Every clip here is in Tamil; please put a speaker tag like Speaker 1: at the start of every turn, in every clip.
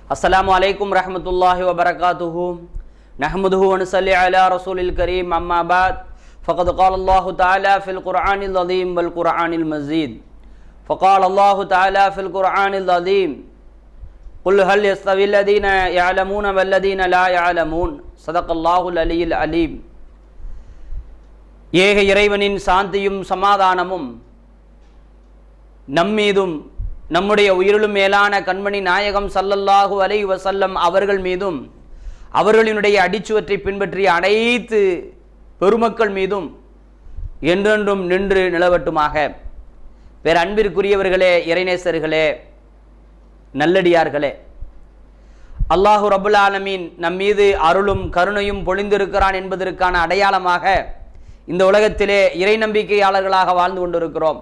Speaker 1: अस्सलामु अलैकुम रहमतुल्लाहि व बरकातुहु नहमदुहु व नसल्ली अला रसूलिल करीम अम्मा बाद फ़क़द क़ाल अल्लाहु तआला फ़िल क़ुरआनिल अज़ीम वल क़ुरआनिल मजीद फ़क़ाल अल्लाहु तआला फ़िल क़ुरआनिल अज़ीम क़ुल हल यस्तविल लज़ीना यअलमून वल लज़ीना ला यअलमून ஸதகல்லாஹுல் அலியில் அலீம். ஏக இறைவனின் சாந்தியும் சமாதானமும் நம்மீதும் நம்முடைய உயிரிலும் மேலான கண்மணி நாயகம் ஸல்லல்லாஹு அலைஹி வஸல்லம் அவர்கள் மீதும் அவர்களினுடைய அடிச்சுவற்றை பின்பற்றிய அனைத்து பெருமக்கள் மீதும் என்றென்றும் நின்று நிலவட்டுமாக. பேர அன்பிற்குரியவர்களே, இறைநேசர்களே, நல்லடியார்களே, அல்லாஹு ரப்புல் ஆலமீன் நம் மீது அருளும் கருணையும் பொழிந்திருக்கிறான் என்பதற்கான அடையாளமாக இந்த உலகத்திலே இறை நம்பிக்கையாளர்களாக வாழ்ந்து கொண்டிருக்கிறோம்.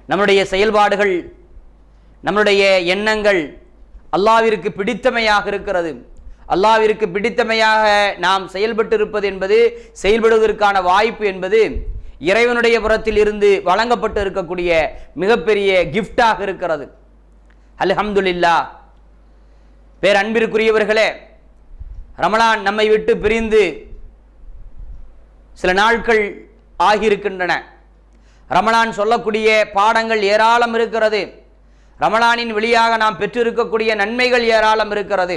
Speaker 1: நம்முடைய செயல்பாடுகள், நம்முடைய எண்ணங்கள் அல்லாஹ்விற்கு பிடித்தமையாக இருக்கிறது. அல்லாஹ்விற்கு பிடித்தமையாக நாம் செயல்பட்டு இருப்பது என்பது, செயல்படுவதற்கான வாய்ப்பு என்பது இறைவனுடைய புறத்தில் இருந்து வழங்கப்பட்டு இருக்கக்கூடிய மிகப்பெரிய கிஃப்டாக இருக்கிறது. அல்ஹம்துலில்லாஹ். பேரன்பிற்குரியவர்களே, ரமலான் நம்மை விட்டு பிரிந்து சில நாட்கள் ஆகியிருக்கின்றன. ரமலான் சொல்லக்கூடிய பாடங்கள் ஏராளம் இருக்கிறது. ரமலானின் வழியாக நாம் பெற்றிருக்கக்கூடிய நன்மைகள் ஏராளம் இருக்கிறது.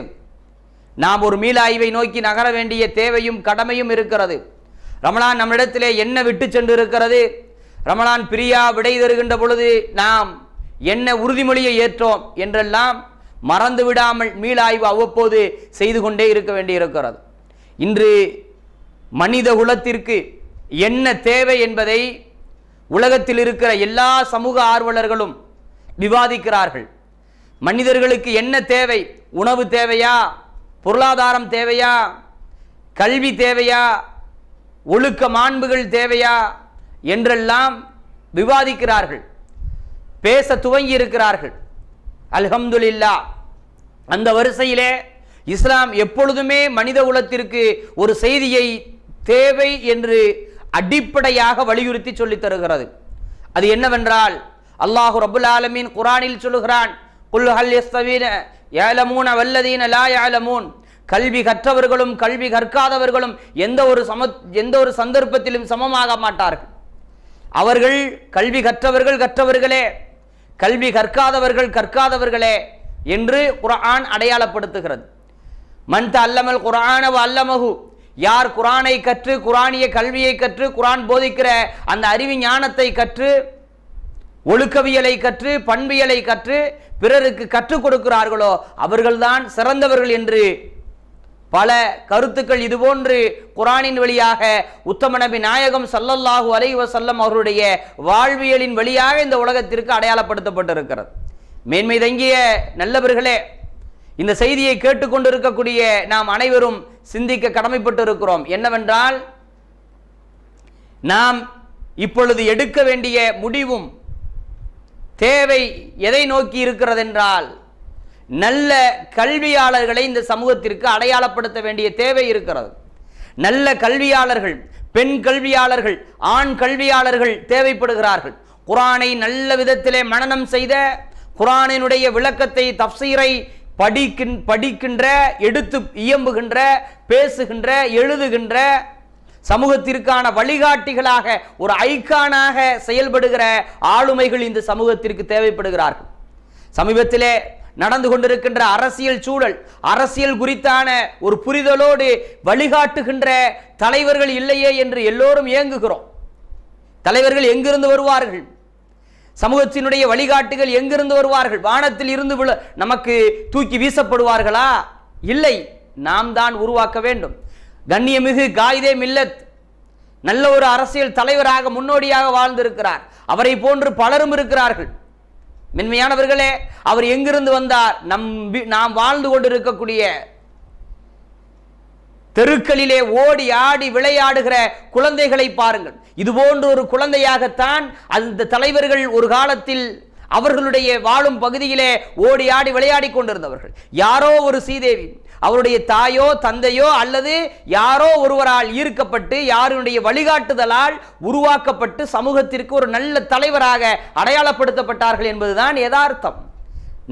Speaker 1: நாம் ஒரு மீளாய்வை நோக்கி நகர வேண்டிய தேவையும் கடமையும் இருக்கிறது. ரமலான் நம்மிடத்திலே என்ன விட்டு சென்று இருக்கிறது? ரமலான் பிரியா விடை தருகின்ற பொழுது நாம் என்ன உறுதிமொழியை ஏற்றோம் என்றெல்லாம் மறந்து விடாமல் மீளாய்வு அவ்வப்போது செய்து கொண்டே இருக்க வேண்டி இருக்கிறது. இன்று மனித குலத்திற்கு என்ன தேவை என்பதை உலகத்தில் இருக்கிற எல்லா சமூக ஆர்வலர்களும் விவாதிக்கிறார்கள். மனிதர்களுக்கு என்ன தேவை? உணவு தேவையா? பொருளாதாரம் தேவையா? கல்வி தேவையா? ஒழுக்க மாண்புகள் தேவையா என்றெல்லாம் விவாதிக்கிறார்கள், பேச துவங்கி இருக்கிறார்கள். அல்ஹம்துலில்லாஹ். அந்த வரிசையிலே இஸ்லாம் எப்பொழுதுமே மனித குலத்திற்கு ஒரு செய்தியை தேவை என்று அடிப்படையாக வலியுறுத்தி சொல்லித் தருகிறது. அது என்னவென்றால், அல்லாஹு ரப்புல் ஆலமீன் குர்ஆனில் சொல்லுகிறான், குல் ஹல் யஸ்தவீன யஅலமூன வல்லதீன லா யஅலமூன். கல்வி கற்றவர்களும் கல்வி கற்காதவர்களும் எந்த ஒரு சந்தர்ப்பத்திலும் சமமாக மாட்டார்கள். அவர்கள் கல்வி கற்றவர்கள் கற்றவர்களே, கல்வி கற்காதவர்கள் கற்காதவர்களே என்று குர்ஆன் அடையாளப்படுத்துகிறது. மன் தஅல்லமல் குர்ஆன வ அல்லமஹு. யார் குர்ஆனை கற்று, குர்ஆனிய கல்வியை கற்று, குர்ஆன் போதிக்கிற அந்த அறிவு ஞானத்தை கற்று, ஒழுக்கவியலை கற்று, பண்பியலை கற்று பிறருக்கு கற்றுக் கொடுக்கிறார்களோ அவர்கள்தான் சிறந்தவர்கள் என்று பல கருத்துக்கள் இதுபோன்று குர்ஆனின் வழியாக உத்தம நபி நாயகம் ஸல்லல்லாஹு அலைஹி வஸல்லம் அவருடைய வாழ்வியலின் வழியாக இந்த உலகத்திற்கு அடையாளப்படுத்தப்பட்டிருக்கிறது. மேன்மை தங்கிய நல்லவர்களே, இந்த செய்தியை கேட்டுக்கொண்டிருக்கக்கூடிய நாம் அனைவரும் சிந்திக்க கடமைப்பட்டு இருக்கிறோம். என்னவென்றால், நாம் இப்பொழுது எடுக்க வேண்டிய முடிவும் தேவை எதை நோக்கி இருக்கிறது என்றால், நல்ல கல்வியாளர்களை இந்த சமூகத்திற்கு அடையாளப்படுத்த வேண்டிய தேவை இருக்கிறது. நல்ல கல்வியாளர்கள், பெண் கல்வியாளர்கள், ஆண் கல்வியாளர்கள் தேவைப்படுகிறார்கள். குர்ஆனை நல்ல விதத்திலே மனனம் செய்த, குர்ஆனினுடைய விளக்கத்தை, தஃப்சீரை படிக்கின்ற, எடுத்து இயம்புகின்ற, பேசுகின்ற, எழுதுகின்ற, சமூகத்திற்கான வழிகாட்டிகளாக ஒரு ஐகானாக செயல்படுகிற ஆளுமைகள் இந்த சமூகத்திற்கு தேவைப்படுகிறார்கள். சமீபத்திலே நடந்து கொண்டிருக்கின்ற அரசியல் சூழல், அரசியல் குறித்தான ஒரு புரிதலோடு வழிகாட்டுகின்ற தலைவர்கள் இல்லையே என்று எல்லோரும் ஏங்குகிறோம். தலைவர்கள் எங்கிருந்து வருவார்கள்? சமூகத்தினுடைய வழிகாட்டுகள் எங்கிருந்து வருவார்கள்? வானத்தில் இருந்து நமக்கு தூக்கி வீசப்படுவார்களா? இல்லை, நாம் தான் உருவாக்க வேண்டும். கண்ணியமிகு காயிதே மில்லத் நல்ல ஒரு அரசியல் தலைவராக முன்னோடியாக வாழ்ந்திருக்கிறார். அவரை போன்று பலரும் இருக்கிறார்கள். மென்மையானவர்களே, அவர் எங்கிருந்து வந்தார்? நாம் வாழ்ந்து கொண்டிருக்கக்கூடிய தெருக்களிலே ஓடி ஆடி விளையாடுகிற குழந்தைகளை பாருங்கள். இது போன்ற ஒரு குழந்தையாகத்தான் அந்த தலைவர்கள் ஒரு காலத்தில் அவர்களுடைய வாழும் பகுதியிலே ஓடி ஆடி விளையாடி கொண்டிருந்தவர்கள். யாரோ ஒரு சீதேவி, அவருடைய தாயோ தந்தையோ அல்லது யாரோ ஒருவரால் ஈர்க்கப்பட்டு, யாருடைய வழிகாட்டுதலால் உருவாக்கப்பட்டு சமூகத்திற்கு ஒரு நல்ல தலைவராக அடையாளப்படுத்தப்பட்டார்கள் என்பதுதான் யதார்த்தம்.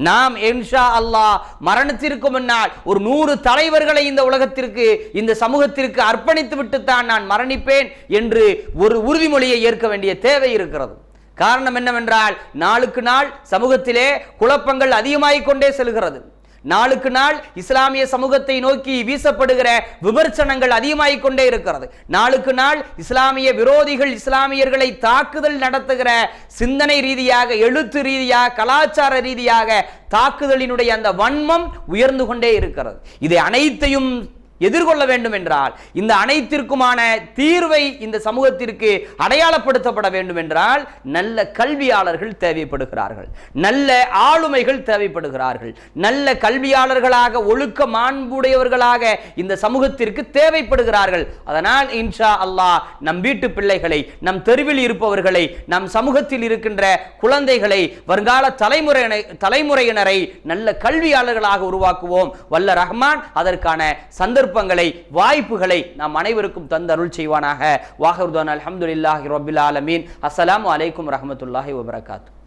Speaker 1: நாம் இன்ஷா அல்லாஹ் மரணத்திற்கு முன்னால் ஒரு 100 தலைவர்களை இந்த உலகத்திற்கு, இந்த சமூகத்திற்கு அர்ப்பணித்து விட்டுத்தான் நான் மரணிப்பேன் என்று ஒரு உறுதிமொழியை ஏற்க வேண்டிய தேவை இருக்கிறது. காரணம் என்னவென்றால், நாளுக்கு நாள் சமூகத்திலே குழப்பங்கள் அதிகமாகிக் கொண்டே செல்கிறது. நாளுக்கு நாள் இஸ்லாமிய சமூகத்தை நோக்கி வீசப்படுகிற விமர்சனங்கள் அதிகமாகிக் கொண்டே இருக்கிறது. நாளுக்கு நாள் இஸ்லாமிய விரோதிகள் இஸ்லாமியர்களை தாக்குதல் நடத்துகிற சிந்தனை ரீதியாக, எழுத்து ரீதியாக, கலாச்சார ரீதியாக தாக்குதலினுடைய அந்த வன்மம் உயர்ந்து கொண்டே இருக்கிறது. இதை அனைத்தையும் எதிர்கொள்ள வேண்டும் என்றால், இந்த அனைத்திற்குமான தீர்வை இந்த சமூகத்திற்கு அடையாளப்படுத்தப்பட வேண்டும் என்றால், நல்ல கல்வியாளர்கள் தேவைப்படுகிறார்கள், நல்ல ஆளுமைகள் தேவைப்படுகிறார்கள். நல்ல கல்வியாளர்களாக, ஒழுக்க மாண்புடையவர்களாக இந்த சமூகத்திற்கு தேவைப்படுகிறார்கள். அதனால் இன்ஷா அல்லாஹ் நம் வீட்டு பிள்ளைகளை, நம் தெருவில் இருப்பவர்களை, நம் சமூகத்தில் இருக்கின்ற குழந்தைகளை, வருங்கால தலைமுறையினரை நல்ல கல்வியாளர்களாக உருவாக்குவோம். வல்ல ரஹ்மான் அதற்கான சந்தர்ப்பங்களை, வாய்ப்புகளை நாம் அனைவருக்கும் தந்தருள் செய்வானாக. வாஹிர் தஅவானா அல்ஹம்துலில்லாஹி ரப்பில் ஆலமீன். அஸ்ஸலாமு அலைக்கும் வரஹ்மத்துல்லாஹி வபரகாத்துஹு.